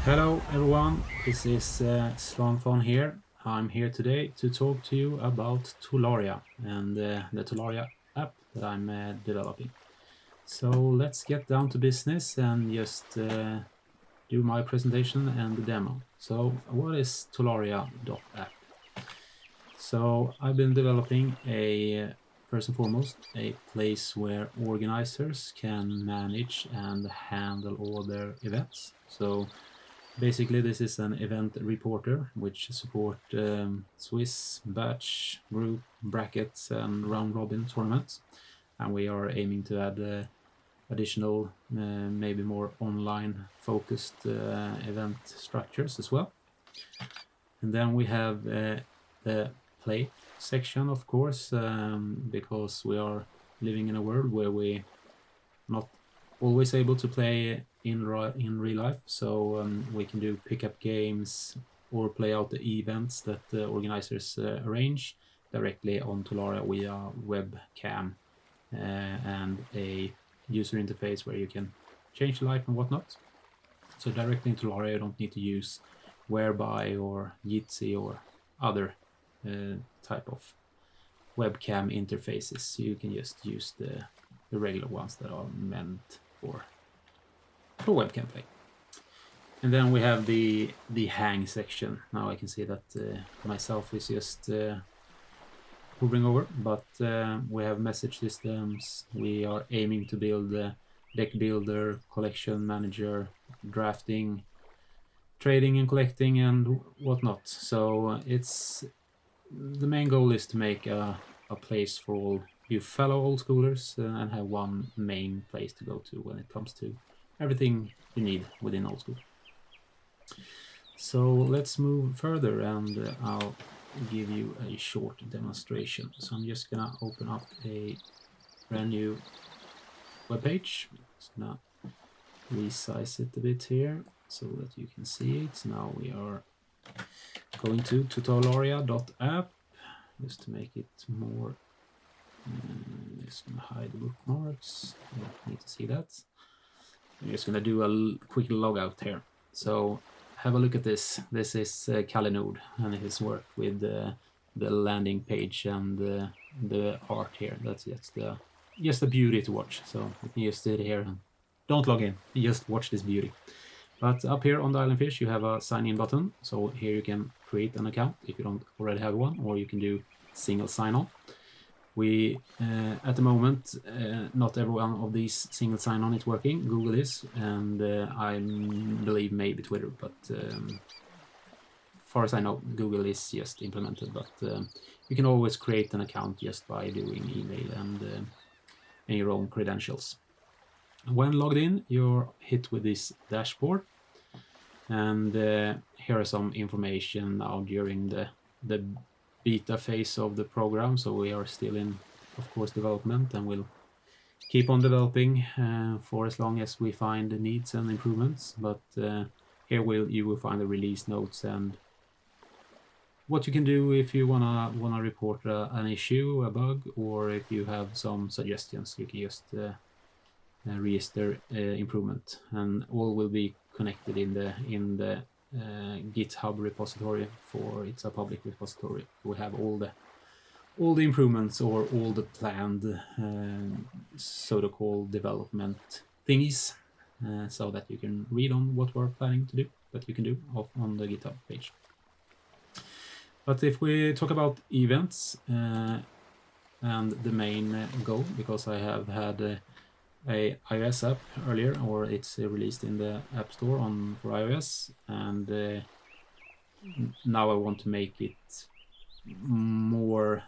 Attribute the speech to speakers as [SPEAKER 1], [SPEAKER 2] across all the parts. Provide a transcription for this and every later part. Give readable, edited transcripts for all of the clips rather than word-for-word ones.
[SPEAKER 1] Hello everyone, this is Slanfon here. I'm here today to talk to you about Tolaria and the Tolaria app that I'm developing. So let's get down to business and just do my presentation and the demo. So what is Tolaria.app? So I've been developing first and foremost, a place where organizers can manage and handle all their events. So basically, this is an event reporter which support Swiss, batch, group, brackets, and round-robin tournaments. And we are aiming to add additional, maybe more online-focused event structures as well. And then we have the play section, of course, because we are living in a world where we not always able to play in real life, so we can do pickup games or play out the events that the organizers arrange directly on Tolaria via webcam and a user interface where you can change life and whatnot. So directly in Tolaria you don't need to use Whereby or Jitsi or other type of webcam interfaces. You can just use the regular ones that are meant for webcam play. And then we have the hang section. Now I can see that myself is just hovering over, but we have message systems. We are aiming to build a deck builder, collection manager, drafting, trading and collecting and whatnot. So it's the main goal is to make a place for all you fellow old schoolers and have one main place to go to when it comes to everything you need within old school. So let's move further and I'll give you a short demonstration. So I'm just gonna open up a brand new web page. Just gonna resize it a bit here so that you can see it. So now we are going to Tolaria.app just to make it more. Just gonna hide the bookmarks. You don't need to see that. I'm just gonna do a quick logout here. So have a look at this. This is Kalinode and his work with the landing page and the art here. That's just a beauty to watch. So you can just sit here and don't log in. Just watch this beauty. But up here on the Island Fish, you have a sign in button. So here you can create an account if you don't already have one, or you can do single sign on. We, at the moment, not every one of these single sign-on is working. Google is, and I believe maybe Twitter, but far as I know, Google is just implemented. But you can always create an account just by doing email and your own credentials. When logged in, you're hit with this dashboard, and here are some information now during the beta phase of the program. So we are still in, of course, development, and we'll keep on developing for as long as we find the needs and improvements. But here you will find the release notes and what you can do if you wanna report an issue, a bug, or if you have some suggestions. You can just register improvement, and all will be connected in the GitHub repository. For it's a public repository. We have all the improvements or all the planned so-called development thingies, so that you can read on what we're planning to do, that you can do on the GitHub page. But if we talk about events and the main goal, because I have had a iOS app earlier, or it's released in the App Store for iOS, and now I want to make it more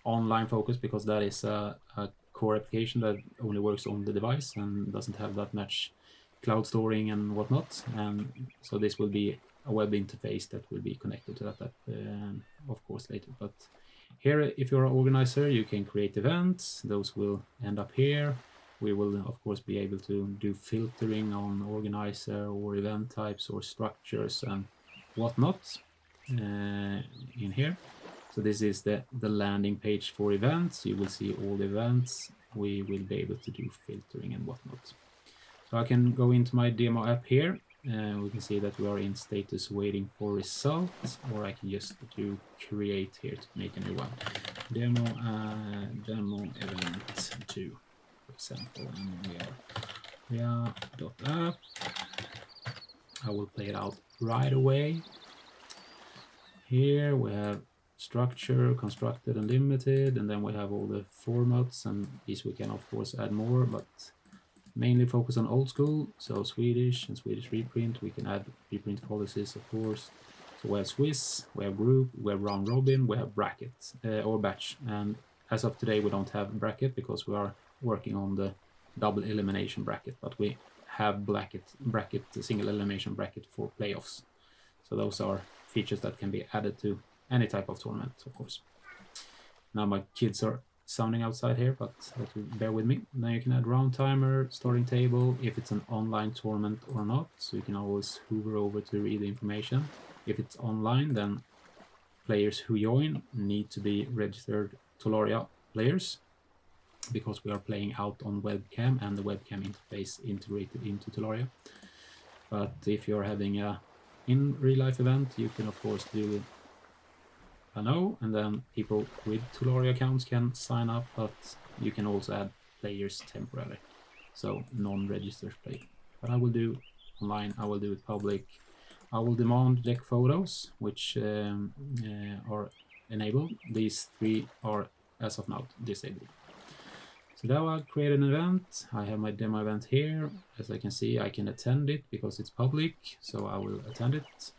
[SPEAKER 1] online focused, because that is a core application that only works on the device and doesn't have that much cloud storing and whatnot. And so this will be a web interface that will be connected to that app, of course, later. But here, if you're an organizer, you can create events. Those will end up here. We will, of course, be able to do filtering on organizer or event types or structures and whatnot in here. So this is the landing page for events. You will see all the events. We will be able to do filtering and whatnot. So I can go into my demo app here we can see that we are in status waiting for results, or I can just do create here to make a new one. Demo event 2, for example, and we are Tolaria.app. I will play it out right away. Here we have structure, constructed and limited, and then we have all the formats, and these we can of course add more, but mainly focus on old school, so Swedish and Swedish reprint. We can add reprint policies, of course. So we have Swiss, we have group, we have round robin, we have bracket or batch, and as of today we don't have bracket because we are working on the double elimination bracket, but we have bracket single elimination bracket for playoffs. So those are features that can be added to any type of tournament, of course. Now my kids are sounding outside here, but bear with me. Then you can add round timer, starting table, if it's an online tournament or not. So you can always hover over to read the information. If it's online, then players who join need to be registered Tolaria players, because we are playing out on webcam and the webcam interface integrated into Tolaria. But if you're having a in real life event, you can of course do a no, and then people with Tolaria accounts can sign up, but you can also add players temporarily, so non-registered play. But I will do online, I will do it public. I will demand deck photos, which are enabled. These 3 are as of now disabled. So now I'll create an event. I have my demo event here. As I can see, I can attend it because it's public, so I will attend it.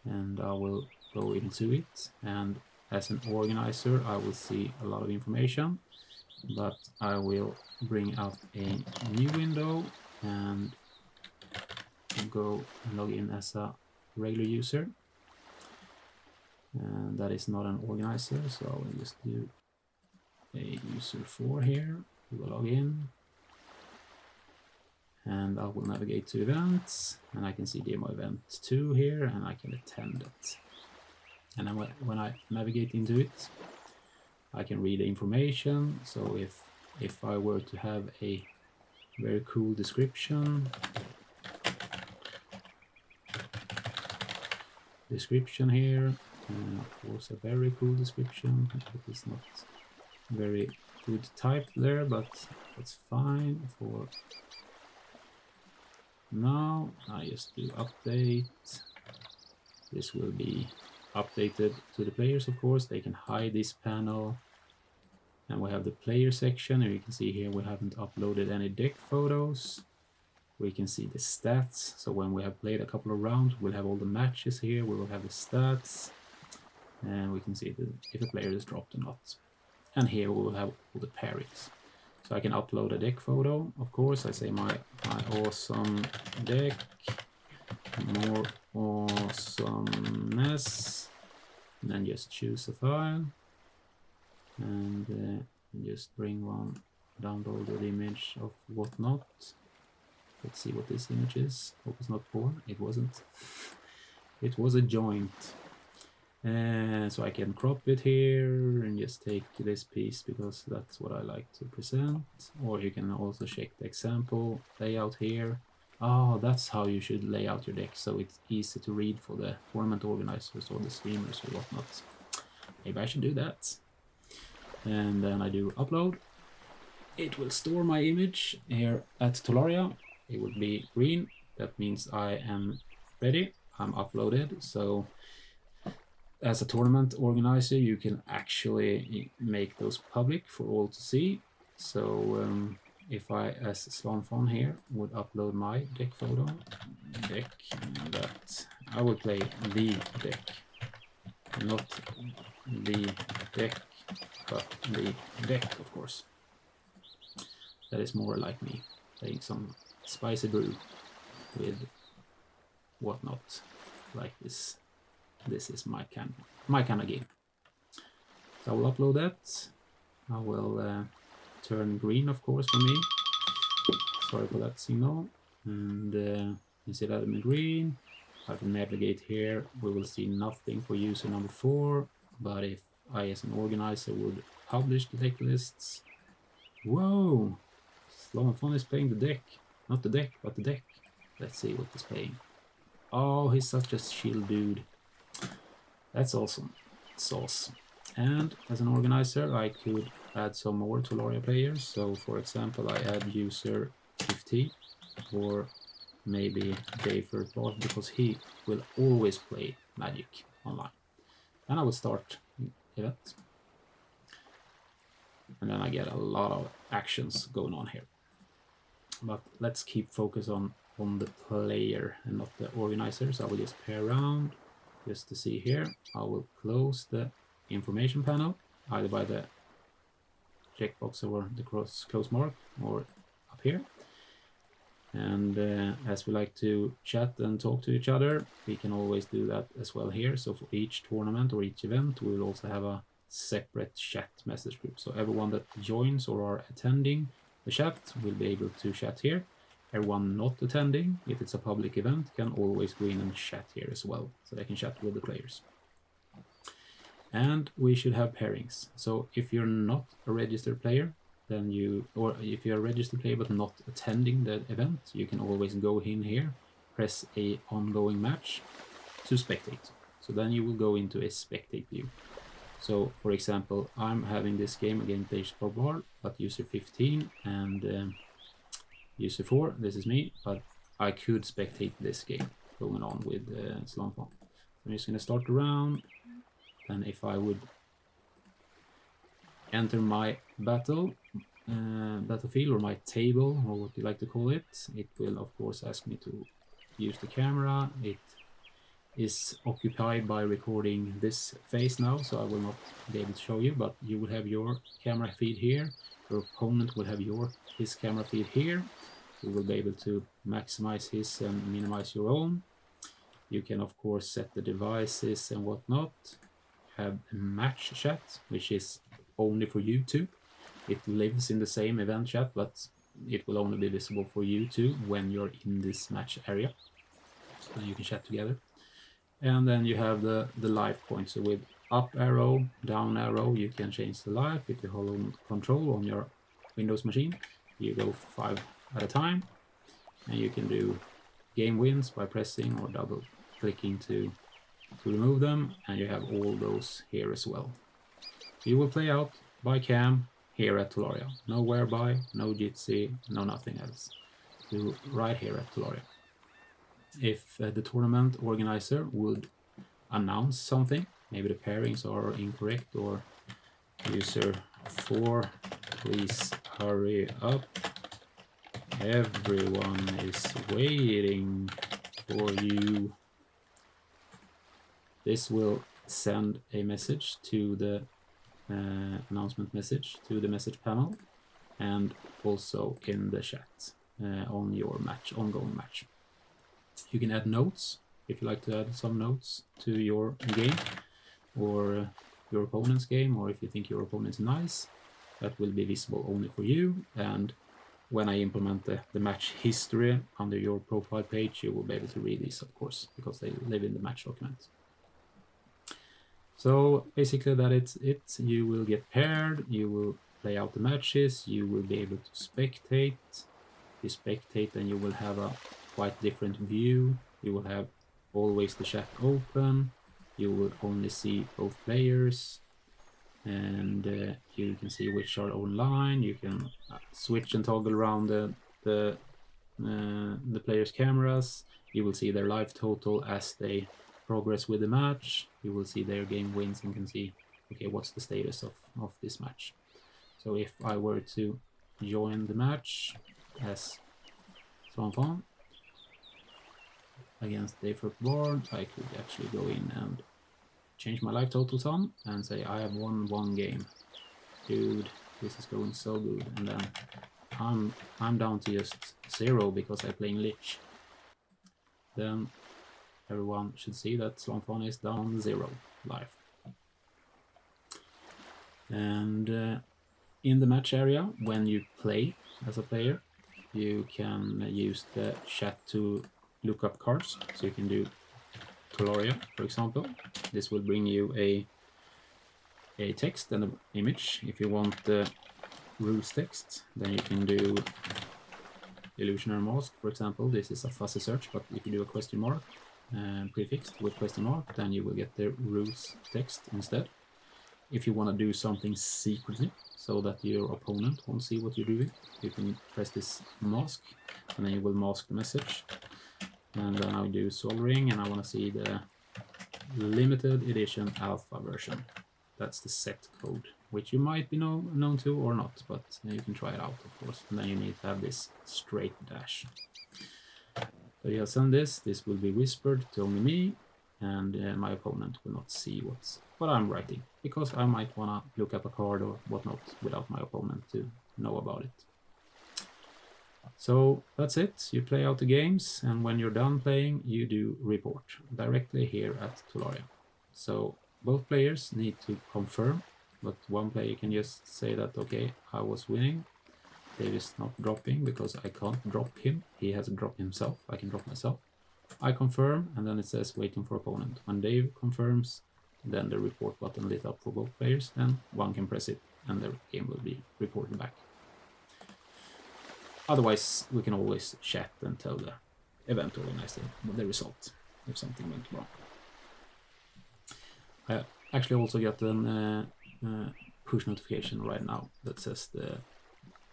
[SPEAKER 1] And I will go into it. And as an organizer, I will see a lot of information. But I will bring up a new window and go and log in as a regular user. And that is not an organizer, so I will just do a user 4 here. We will log in, and I will navigate to events, and I can see demo event 2 here, and I can attend it. And then when I navigate into it, I can read the information. So if I were to have a very cool description here, of course a very cool description. It is not very good type there, but that's fine for now. I just do update. This will be updated to the players, of course. They can hide this panel. And we have the player section, and you can see here we haven't uploaded any deck photos. We can see the stats. So when we have played a couple of rounds, we'll have all the matches here. We will have the stats, and we can see if a player is dropped or not. And here we will have all the pairings. So I can upload a deck photo, of course. I say my awesome deck, more awesomeness, and then just choose a file, and just bring one, download the image of whatnot. Let's see what this image is. Hope it's not porn. It wasn't. It was a joint. So I can crop it here and just take this piece because that's what I like to present. Or you can also check the example layout here. Oh, that's how you should lay out your deck, so it's easy to read for the tournament organizers or the streamers or whatnot. Maybe I should do that. And then I do upload. It will store my image here at Tolaria. It will be green. That means I am ready. I'm uploaded. So as a tournament organizer, you can actually make those public for all to see. So if I, as Slanfon here, would upload my deck photo, that I would play the deck, not the deck, but the deck, of course. That is more like me playing some spicy brew with whatnot, like this. This is my kind of game. So I will upload that. I will turn green, of course, for me. Sorry for that signal. And you see that I'm in green. I can navigate here. We will see nothing for user number 4. But if I, as an organizer, would publish the deck lists. Whoa! Slanfon is playing the deck. Not the deck, but the deck. Let's see what he's playing. Oh, he's such a chill dude. That's awesome. Sauce. And as an organizer, I could add some more Tolaria players. So for example, I add user 50 or maybe Dave1st, because he will always play Magic online. And I will start event. And then I get a lot of actions going on here. But let's keep focus on the player and not the organizer. So I will just pair around just to see here. I will close the information panel either by the checkbox or the close mark or up here. And as we like to chat and talk to each other, we can always do that as well here. So for each tournament or each event, we will also have a separate chat message group. So everyone that joins or are attending the chat will be able to chat here. Everyone not attending, if it's a public event, can always go in and chat here as well, so they can chat with the players. And we should have pairings. So if you're not a registered player, then or if you're a registered player but not attending the event, you can always go in here, press a ongoing match to spectate. So then you will go into a spectate view. So for example, I'm having this game against Dave1st, but user 15 and user 4, this is me, but I could spectate this game going on with Slonfon. I'm just going to start the round, and if I would enter my battlefield or my table, or what you like to call it, it will of course ask me to use the camera. It is occupied by recording this phase now, so I will not be able to show you, but you will have your camera feed here. Your opponent will have his camera feed here. You will be able to maximize his and minimize your own. You can of course set the devices and whatnot. Have a match chat, which is only for you two. It lives in the same event chat, but it will only be visible for you two when you're in this match area. So you can chat together. And then you have the life points. So with up arrow, down arrow, you can change the life. If you hold control on your Windows machine, you go 5 at a time. And you can do game wins by pressing or double clicking to remove them. And you have all those here as well. You will play out by cam here at Tolaria. No whereby, no Jitsi, no nothing else. Do right here at Tolaria. If the tournament organizer would announce something, maybe the pairings are incorrect, or user 4, please hurry up, everyone is waiting for you, this will send a message to the announcement message to the message panel and also in the chat on your ongoing match. You can add notes if you like to add some notes to your game or your opponent's game, or if you think your opponent's nice, that will be visible only for you. And when I implement the match history under your profile page, you will be able to read these, of course, because they live in the match document. So basically that it's it. You will get paired, you will play out the matches, you will be able to spectate. You spectate and you will have a quite different view. You will have always the chat open. You will only see both players, and you can see which are online. You can switch and toggle around the players' cameras. You will see their life total as they progress with the match. You will see their game wins and can see, okay, what's the status of this match. So if I were to join the match as Slonfon against Dave1st, I could actually go in and change my life total some and say I have won one game. Dude, this is going so good. And then I'm down to just 0 because I'm playing Lich. Then everyone should see that Slonfon is down 0 life. And in the match area, when you play as a player, you can use the chat to look up cards. So you can do Tolaria, for example. This will bring you a text and an image. If you want the rules text, then you can do illusionary mask, for example, this is a fuzzy search, but if you do a question mark prefixed with question mark, then you will get the rules text instead. If you want to do something secretly so that your opponent won't see what you're doing, you can press this mask and then you will mask the message. And then I'll do soldering, and I want to see the limited edition alpha version. That's the set code, which you might be known to or not, but you can try it out, of course. And then you need to have this straight dash. So you send this. This will be whispered to only me, and my opponent will not see what I'm writing, because I might want to look up a card or whatnot without my opponent to know about it. So that's it. You play out the games, and when you're done playing, you do report directly here at Tolaria. So both players need to confirm, but one player can just say that, okay, I was winning. Dave is not dropping because I can't drop him. He has to drop himself. I can drop myself. I confirm, and then it says waiting for opponent. When Dave confirms, then the report button lit up for both players, and one can press it, and the game will be reported back. Otherwise, we can always chat and tell the event organizer the result if something went wrong. I actually also got a push notification right now that says the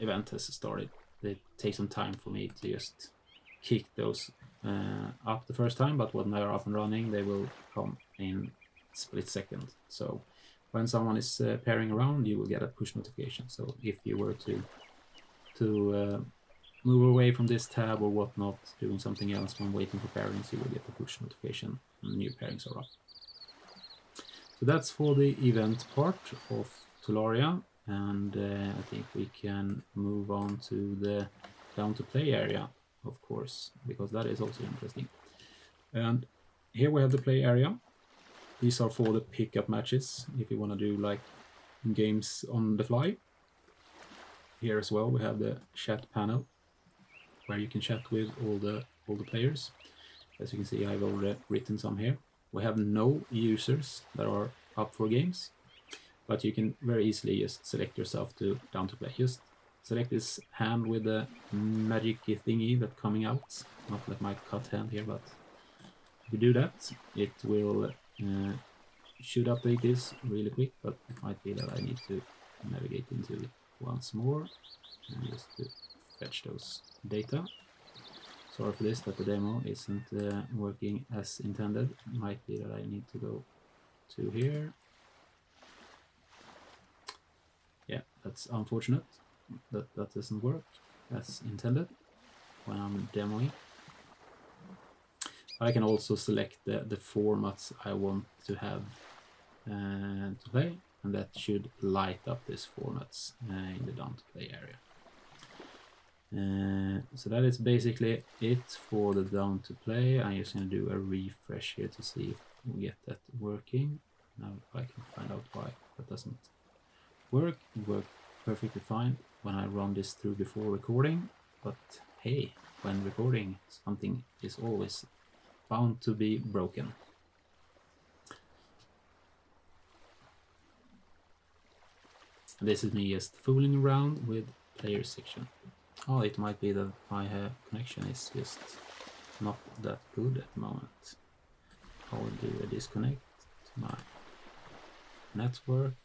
[SPEAKER 1] event has started. It takes some time for me to just kick those up the first time, but when they're up and running, they will come in split second. So when someone is pairing around, you will get a push notification. So if you were to move away from this tab or whatnot, doing something else when waiting for pairings, you will get the push notification when new pairings are up. So that's for the event part of Tolaria, and I think we can move on to the down to play area, of course, because that is also interesting. And here we have the play area. These are for the pickup matches, if you want to do like games on the fly. Here as well we have the chat panel, where you can chat with all the players. As you can see, I've already written some here. We have no users that are up for games, but you can very easily just select yourself to down to play. Just select this hand with the magic thingy that's coming out. Not like my cut hand here, but if you do that, it will should update this really quick, but it might be that I need to navigate into it once more and just to fetch those data. Sorry for this, that the demo isn't working as intended. It might be that I need to go to here. Yeah, that's unfortunate that that doesn't work as intended when I'm demoing. I can also select the formats I want to have to play, and that should light up these formats in the down to play area. So that is basically it for the down to play. I'm just going to do a refresh here to see if we get that working. Now I can find out why that doesn't work. It worked perfectly fine when I run this through before recording, but hey, when recording, something is always bound to be broken. This is me just fooling around with player section. Oh, it might be that my connection is just not that good at the moment. I will do a disconnect to my network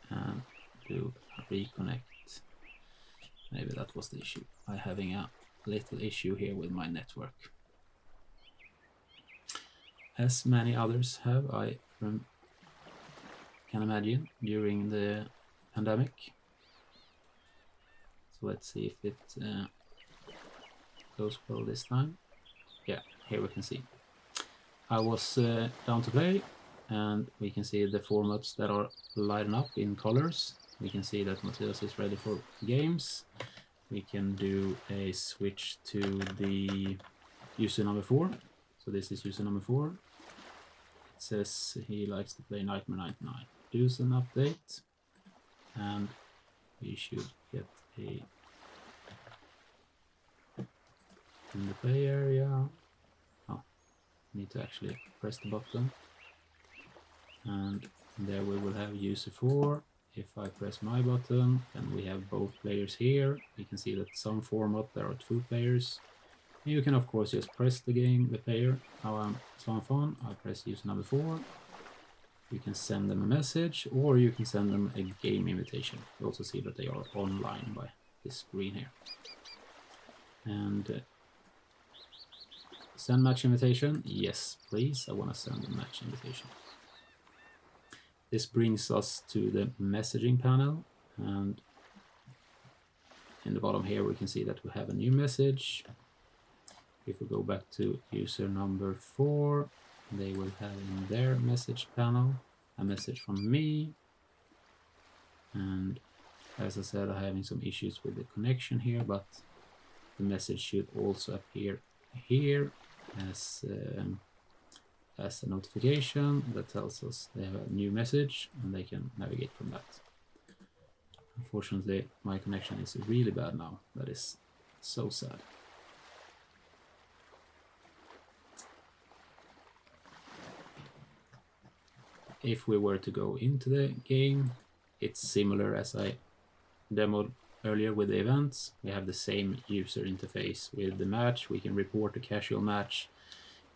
[SPEAKER 1] and do a reconnect. Maybe that was the issue. I'm having a little issue here with my network, as many others have, I can imagine, during the pandemic. So let's see if it goes well this time. Yeah, here we can see I was down to play, and we can see the formats that are lighting up in colors. We can see that Matthias is ready for games. We can do a switch to the user number 4. So this is user number 4. It says he likes to play Nightmare 99. Do an update, and we should get a in the play area. Oh, need to actually press the button, and there we will have user 4 if I press my button, then we have both players here. You can see that some format there are 2 players. And you can of course just press the player. Now I'm Slanfon, I press user number 4. You can send them a message, or you can send them a game invitation. You also see that they are online by this screen here. And send match invitation. Yes, please. I want to send a match invitation. This brings us to the messaging panel, and in the bottom here we can see that we have a new message. If we go back to user number 4, they will have in their message panel a message from me. And as I said, I'm having some issues with the connection here, but the message should also appear here as a notification that tells us they have a new message, and they can navigate from that. Unfortunately, my connection is really bad now. That is so sad. If we were to go into the game, it's similar as I demoed earlier with the events. We have the same user interface with the match. We can report a casual match.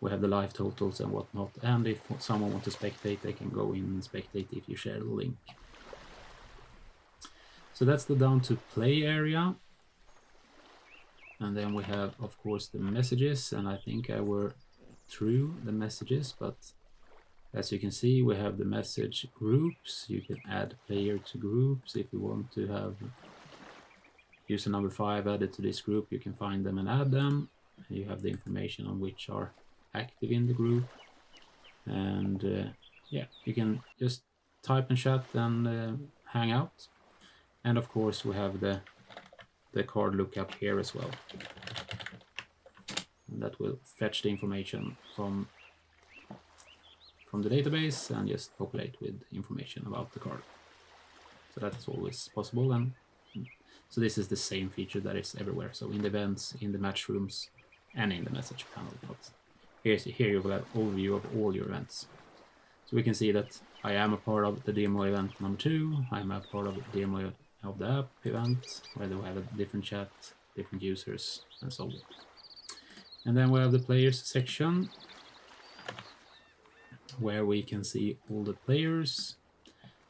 [SPEAKER 1] We have the live totals and whatnot. And if someone wants to spectate, they can go in and spectate if you share the link. So that's the down to play area. And then we have, of course, the messages. And I think I were through the messages, but as you can see, we have the message groups. You can add player to groups. If you want to have user number 5 added to this group, you can find them and add them. And you have the information on which are active in the group. And yeah, you can just type and chat and hang out. And of course, we have the card lookup here as well. And that will fetch the information from the database and just populate with information about the card. So that is always possible. And so this is the same feature that is everywhere. So in the events, in the match rooms, and in the message panel. But here you will have an overview of all your events. So we can see that I am a part of the demo event number 2. I'm a part of the demo of the app event, where we have a different chat, different users, and so on. And then we have the players section, where we can see all the players.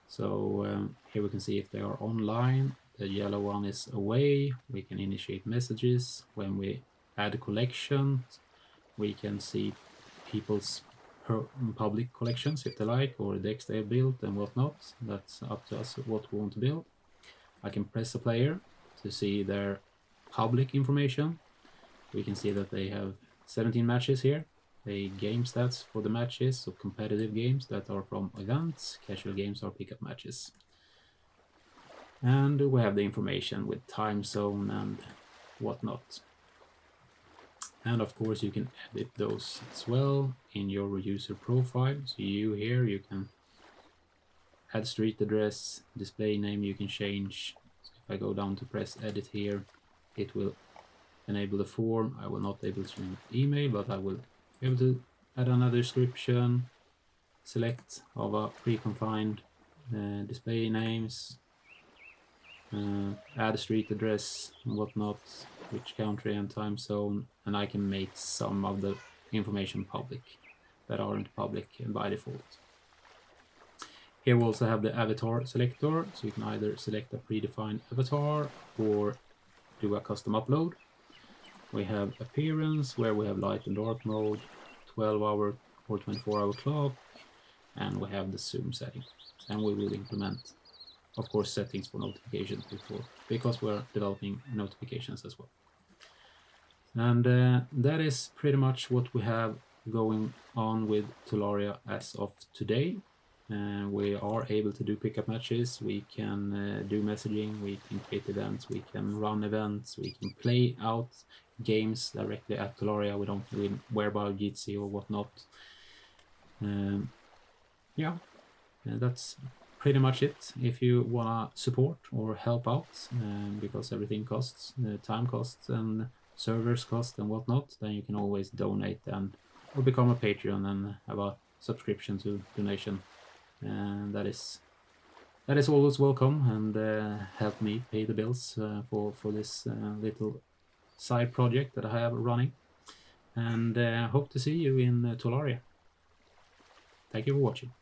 [SPEAKER 1] So here we can see if they are online. The yellow one is away. We can initiate messages. When we add a collection, we can see people's public collections if they like, or decks they built and whatnot. That's up to us what we want to build. I can press a player to see their public information. We can see that they have 17 matches here. The game stats for the matches, so competitive games that are from events, casual games are pickup matches. And we have the information with time zone and whatnot. And of course you can edit those as well in your user profile. So you can add street address, display name you can change. So if I go down to press edit here, it will enable the form. I will not be able to change email, but I will be able to add another description, select of a preconfined display names, add a street address and whatnot, which country and time zone, and I can make some of the information public that aren't public by default. Here we also have the avatar selector, so you can either select a predefined avatar or do a custom upload. We have appearance, where we have light and dark mode, 12-hour or 24-hour clock, and we have the zoom setting. And we will implement, of course, settings for notifications before, because we're developing notifications as well. And that is pretty much what we have going on with Tolaria as of today. We are able to do pickup matches, we can do messaging, we can create events, we can run events, we can play out games directly at Tolaria. We don't do it whereby Jitsi or whatnot. Yeah, that's pretty much it. If you wanna support or help out, because everything costs, time costs and servers cost and whatnot, then you can always donate or become a Patreon and have a subscription to donation. And that is that is always welcome and help me pay the bills for this little side project that I have running. And hope to see you in Tolaria. Thank you for watching.